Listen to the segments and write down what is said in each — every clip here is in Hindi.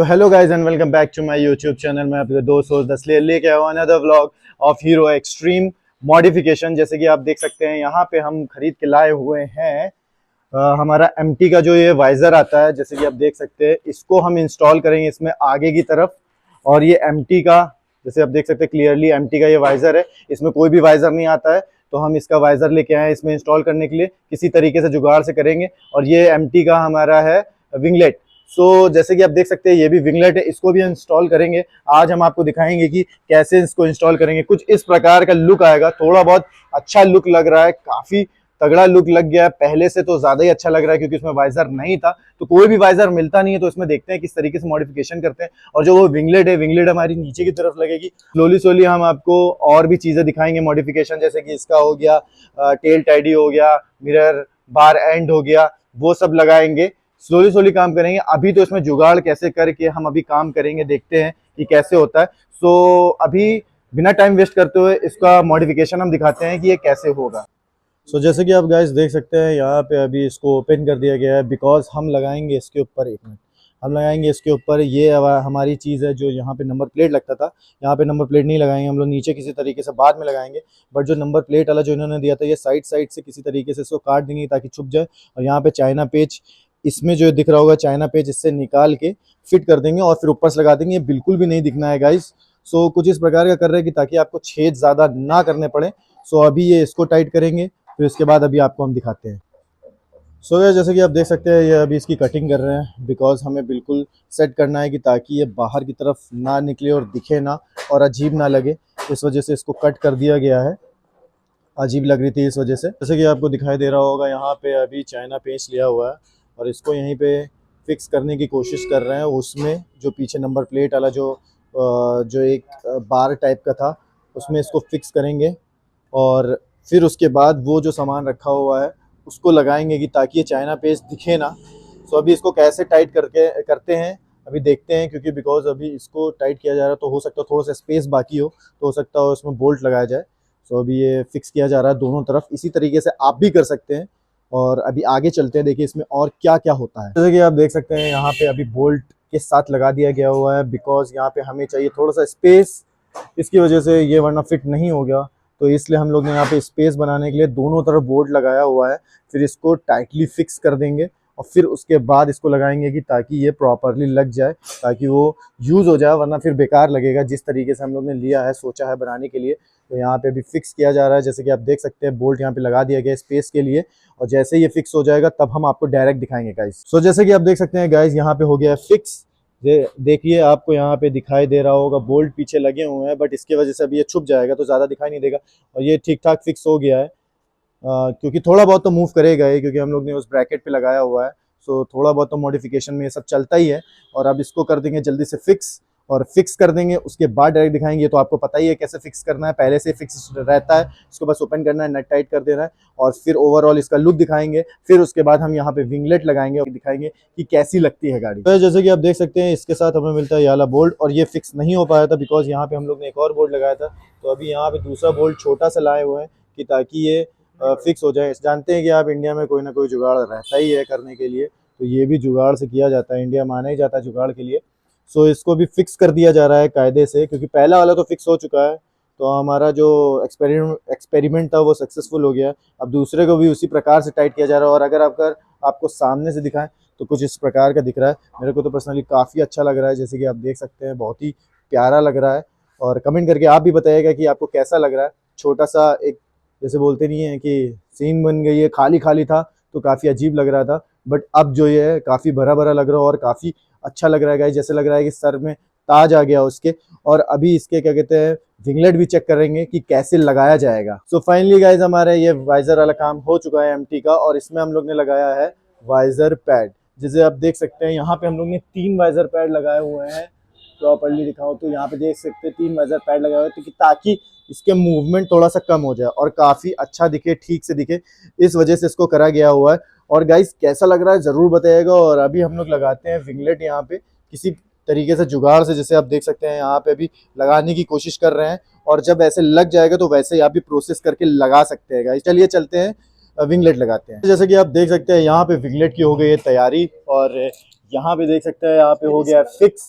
Hello guys and welcome back to my YouTube channel. मैं आपके दोस्त दसले लेके आया हूँ another vlog of Hero Xtreme modification. जैसे कि आप देख सकते हैं यहाँ पे हम खरीद के लाए हुए हैं हमारा एमटी का जो ये वाइजर आता है। जैसे कि आप देख सकते हैं इसको हम इंस्टॉल करेंगे इसमें आगे की तरफ। और ये एमटी का, जैसे आप देख सकते हैं क्लियरली एमटी का ये वाइजर है। इसमें कोई भी वाइजर नहीं आता है, तो हम इसका वाइजर लेके आए हैं इसमें इंस्टॉल करने के लिए। किसी तरीके से जुगाड़ से करेंगे। और ये एमटी का हमारा है विंगलेट। जैसे कि आप देख सकते हैं ये भी विंगलेट है, इसको भी इंस्टॉल करेंगे। आज हम आपको दिखाएंगे कि कैसे इसको इंस्टॉल करेंगे। कुछ इस प्रकार का लुक आएगा, थोड़ा बहुत अच्छा लुक लग रहा है, काफी तगड़ा लुक लग गया है। पहले से तो ज्यादा ही अच्छा लग रहा है क्योंकि इसमें वाइजर नहीं था, तो कोई भी वाइजर मिलता नहीं है, तो इसमें देखते हैं किस तरीके से मॉडिफिकेशन करते हैं। और जो वो विंगलेट है, विंगलेट हमारी नीचे की तरफ लगेगी। स्लोली स्लोली हम आपको और भी चीजें दिखाएंगे मॉडिफिकेशन, जैसे कि इसका हो गया टेल टाइडी हो गया, मिरर बार एंड हो गया, वो सब लगाएंगे। स्लोली स्लोली काम करेंगे। अभी तो इसमें जुगाड़ कैसे करके हम अभी काम करेंगे, देखते हैं कि कैसे होता है। अभी बिना टाइम वेस्ट करते हुए इसका मॉडिफिकेशन हम दिखाते हैं कि ये कैसे होगा। जैसे कि आप गाइस देख सकते हैं यहाँ पे अभी इसको ओपन कर दिया गया है, बिकॉज हम लगाएंगे इसके ऊपर, एक मिनट, हम लगाएंगे इसके ऊपर ये हमारी चीज़ है जो यहाँ पे नंबर प्लेट लगता था। यहाँ पे नंबर प्लेट नहीं लगाएंगे हम लोग, नीचे किसी तरीके से बाद में लगाएंगे। बट जो नंबर प्लेट वाला जो इन्होंने दिया था, ये साइड साइड से किसी तरीके से इसको काट देंगे ताकि छुप जाए। और यहाँ पे चाइना पेज, इसमें जो दिख रहा होगा चाइना पेज, इससे निकाल के फिट कर देंगे और फिर ऊपर से लगा देंगे। बिल्कुल भी नहीं दिखना है गाइस। कुछ इस प्रकार का कर रहे हैं कि ताकि आपको छेद ज़्यादा ना करने पड़े। अभी ये इसको टाइट करेंगे, फिर इसके बाद अभी आपको हम दिखाते हैं। जैसे कि आप देख सकते हैं ये अभी इसकी कटिंग कर रहे हैं, बिकॉज हमें बिल्कुल सेट करना है कि ताकि ये बाहर की तरफ ना निकले और दिखे ना और अजीब ना लगे। इस वजह से इसको कट कर दिया गया है, अजीब लग रही थी इस वजह से। जैसे कि आपको दिखाई दे रहा होगा यहाँ पे अभी चाइना पेंच लिया हुआ है और इसको यहीं पे फिक्स करने की कोशिश कर रहे हैं। उसमें जो पीछे नंबर प्लेट वाला जो एक बार टाइप का था, उसमें इसको फिक्स करेंगे। और फिर उसके बाद वो जो सामान रखा हुआ है उसको लगाएंगे कि ताकि ये चाइना पेस्ट दिखे ना। अभी इसको कैसे टाइट करते हैं अभी देखते हैं, क्योंकि बिकॉज अभी इसको टाइट किया जा रहा है, तो हो सकता है थोड़ा सा स्पेस बाकी हो, तो हो सकता है उसमें बोल्ट लगाया जाए। अभी ये फिक्स किया जा रहा है दोनों तरफ। इसी तरीके से आप भी कर सकते हैं। और अभी आगे चलते हैं, देखिए इसमें और क्या क्या होता है। जैसे कि आप देख सकते हैं यहाँ पे अभी बोल्ट के साथ लगा दिया गया हुआ है, बिकॉज यहाँ पे हमें चाहिए थोड़ा सा स्पेस, इसकी वजह से ये वरना फिट नहीं हो गया। तो इसलिए हम लोग ने यहाँ पे स्पेस बनाने के लिए दोनों तरफ बोल्ट लगाया हुआ है। फिर इसको टाइटली फिक्स कर देंगे और फिर उसके बाद इसको लगाएंगे कि ताकि ये प्रॉपरली लग जाए, ताकि वो यूज़ हो जाए, वरना फिर बेकार लगेगा। जिस तरीके से हम लोग ने लिया है, सोचा है बनाने के लिए, तो यहाँ पे अभी फिक्स किया जा रहा है। जैसे कि आप देख सकते हैं बोल्ट यहाँ पे लगा दिया गया है स्पेस के लिए, और जैसे ये फिक्स हो जाएगा तब हम आपको डायरेक्ट दिखाएंगे गाइस। जैसे कि आप देख सकते हैं गाइस यहाँ पे हो गया है फिक्स। देखिए आपको यहाँ पे दिखाई दे रहा होगा बोल्ट पीछे लगे हुए हैं, बट इसके वजह से अभी ये छुप जाएगा तो ज़्यादा दिखाई नहीं देगा। और ये ठीक ठाक फिक्स हो गया है, क्योंकि थोड़ा बहुत तो मूव करेगा ही, क्योंकि हम लोग ने उस ब्रैकेट पे लगाया हुआ है। थोड़ा बहुत तो मॉडिफिकेशन में ये सब चलता ही है। और अब इसको कर देंगे जल्दी से फिक्स, और फिक्स कर देंगे उसके बाद डायरेक्ट दिखाएंगे। तो आपको पता ही है कैसे फिक्स करना है, पहले से फिक्स रहता है, इसको बस ओपन करना है, नट टाइट कर देना है, और फिर ओवरऑल इसका लुक दिखाएंगे। फिर उसके बाद हम यहाँ पे विंगलेट लगाएंगे और दिखाएंगे कि कैसी लगती है गाड़ी। तो जैसे कि आप देख सकते हैं इसके साथ हमें मिलता है ये वाला बोल्ट, और ये फिक्स नहीं हो पाया था बिकॉज यहाँ पे हम लोग ने एक और बोल्ट लगाया था। तो अभी यहाँ पे दूसरा बोल्ट छोटा सा लाए हुए हैं कि ताकि ये फिक्स हो जाए। जानते हैं कि आप इंडिया में कोई ना कोई जुगाड़ रहता ही है करने के लिए, तो ये भी जुगाड़ से किया जाता है, इंडिया माना ही जाता है जुगाड़ के लिए। इसको भी फिक्स कर दिया जा रहा है कायदे से, क्योंकि पहला वाला तो फिक्स हो चुका है, तो हमारा जो एक्सपेरिमेंट था वो सक्सेसफुल हो गया। अब दूसरे को भी उसी प्रकार से टाइट किया जा रहा है। और अगर आपको सामने से दिखाएं तो कुछ इस प्रकार का दिख रहा है। मेरे को तो पर्सनली काफ़ी अच्छा लग रहा है, जैसे कि आप देख सकते हैं बहुत ही प्यारा लग रहा है। और कमेंट करके आप भी बताइएगा कि आपको कैसा लग रहा है। छोटा सा एक, जैसे बोलते नहीं है कि सीन बन गई है, खाली खाली था तो काफ़ी अजीब लग रहा था, बट अब जो ये है काफ़ी भरा भरा लग रहा है और काफ़ी अच्छा लग रहा है गाइस। जैसे लग रहा है कि सर में ताज आ गया उसके। और अभी इसके क्या कहते हैं विंगलेट भी चेक करेंगे कि कैसे लगाया जाएगा। फाइनली गाइस हमारे ये वाइजर वाला काम हो चुका है एमटी का, और इसमें हम लोग ने लगाया है वाइजर पैड। जैसे आप देख सकते हैं यहाँ पे हम लोग ने 3 वाइजर पैड लगाए हुए हैं। प्रॉपर्ली दिखाओ तो यहाँ पे देख सकते हैं 3 वाइजर पैड लगाए हुए हैं, ताकि इसके मूवमेंट थोड़ा सा कम हो जाए और काफ़ी अच्छा दिखे, ठीक से दिखे, इस वजह से इसको करा गया हुआ है। और गाइस कैसा लग रहा है ज़रूर बताइएगा। और अभी हम लोग लगाते हैं विंगलेट यहाँ पे किसी तरीके से जुगाड़ से, जैसे आप देख सकते हैं यहाँ पे अभी लगाने की कोशिश कर रहे हैं। और जब ऐसे लग जाएगा तो वैसे ही आप भी प्रोसेस करके लगा सकते हैं गाइस। चलिए चलते हैं विंगलेट लगाते हैं। जैसे कि आप देख सकते हैं यहाँ पे विंगलेट की हो गई है तैयारी, और यहाँ पे देख सकते हैं यहाँ पे हो गया फिक्स।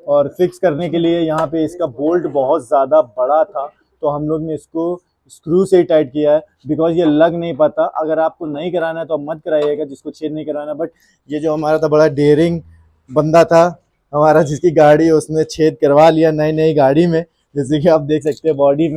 और फिक्स करने के लिए यहाँ पे इसका बोल्ट बहुत ज़्यादा बड़ा था, तो हम लोग ने इसको स्क्रू से ही टाइट किया है, बिकॉज ये लग नहीं पाता। अगर आपको नहीं कराना है तो आप मत कराइएगा, जिसको छेद नहीं कराना। बट ये जो हमारा था बड़ा डेयरिंग बंदा था हमारा, जिसकी गाड़ी है उसने छेद करवा लिया नई नई गाड़ी में। जैसे कि आप देख सकते हैं बॉडी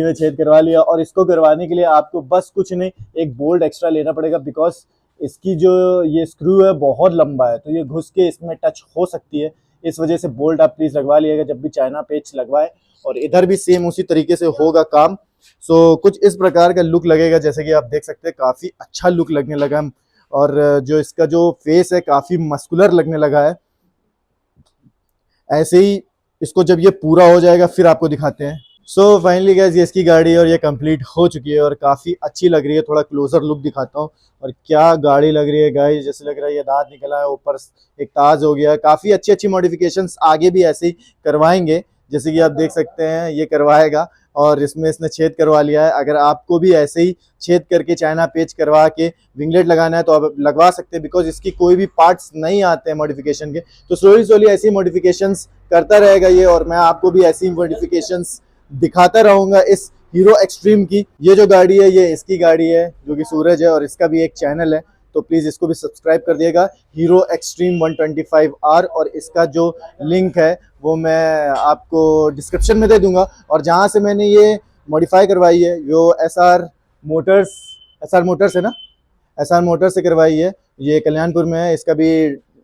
में छेद करवा लिया। और इसको करवाने के लिए आपको बस कुछ नहीं, एक बोल्ट एक्स्ट्रा लेना पड़ेगा, बिकॉज इसकी जो ये स्क्रू है बहुत लंबा है, तो ये घुस के इसमें टच हो सकती है। इस वजह से बोल्ट आप प्लीज़ लगवा लिएगा जब भी चाइना पेच लगवाए। और इधर भी सेम उसी तरीके से होगा काम। सो कुछ इस प्रकार का लुक लगेगा, जैसे कि आप देख सकते हैं काफ़ी अच्छा लुक लगने लगा। और जो इसका जो फेस है काफ़ी मस्कुलर लगने लगा है। ऐसे ही इसको जब ये पूरा हो जाएगा फिर आपको दिखाते हैं। सो फाइनली गाइस, ये इसकी गाड़ी है और ये कंप्लीट हो चुकी है और काफ़ी अच्छी लग रही है। थोड़ा क्लोजर लुक दिखाता हूँ। और क्या गाड़ी लग रही है गाइस, जैसे लग रहा है ये दांत निकला है, ऊपर एक ताज हो गया है। काफ़ी अच्छी अच्छी मॉडिफिकेशंस आगे भी ऐसे ही करवाएंगे, जैसे कि आप देख सकते हैं ये करवाएगा। और इसमें इसने छेद करवा लिया है। अगर आपको भी ऐसे ही छेद करके चाइना पेच करवा के विंगलेट लगाना है तो आप लगवा सकते हैं, बिकॉज इसकी कोई भी पार्ट्स नहीं आते हैं मॉडिफिकेशन के। तो स्लोली स्लोली ऐसी मॉडिफिकेशंस करता रहेगा ये, और मैं आपको भी ऐसी मॉडिफिकेशंस दिखाता रहूंगा इस हीरो एक्सट्रीम की। ये जो गाड़ी है ये इसकी गाड़ी है, जो कि सूरज है, और इसका भी एक चैनल है, तो प्लीज़ इसको भी सब्सक्राइब कर दिएगा, हीरो एक्सट्रीम 125R। और इसका जो लिंक है वो मैं आपको डिस्क्रिप्शन में दे दूंगा। और जहाँ से मैंने ये मॉडिफाई करवाई है वो एसआर मोटर्स है ना, एसआर मोटर्स से करवाई है। ये कल्याणपुर में है। इसका भी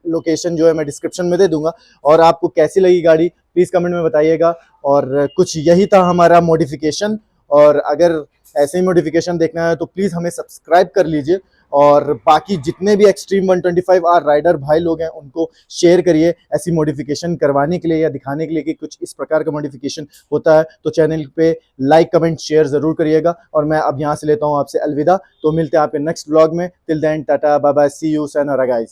लोकेशन जो है मैं डिस्क्रिप्शन में दे दूंगा। और आपको कैसी लगी गाड़ी प्लीज़ कमेंट में बताइएगा। और कुछ यही था हमारा मॉडिफिकेशन। और अगर ऐसे ही मॉडिफिकेशन देखना है तो प्लीज़ हमें सब्सक्राइब कर लीजिए। और बाकी जितने भी एक्सट्रीम 125R राइडर भाई लोग हैं उनको शेयर करिए ऐसी मॉडिफिकेशन करवाने के लिए या दिखाने के लिए कि कुछ इस प्रकार का मॉडिफिकेशन होता है। तो चैनल पे लाइक कमेंट शेयर ज़रूर करिएगा। और मैं अब यहाँ से लेता हूँ आपसे अलविदा। तो मिलते हैं आपके नेक्स्ट व्लॉग में। Till then tata bye bye, see you, sayonara guys.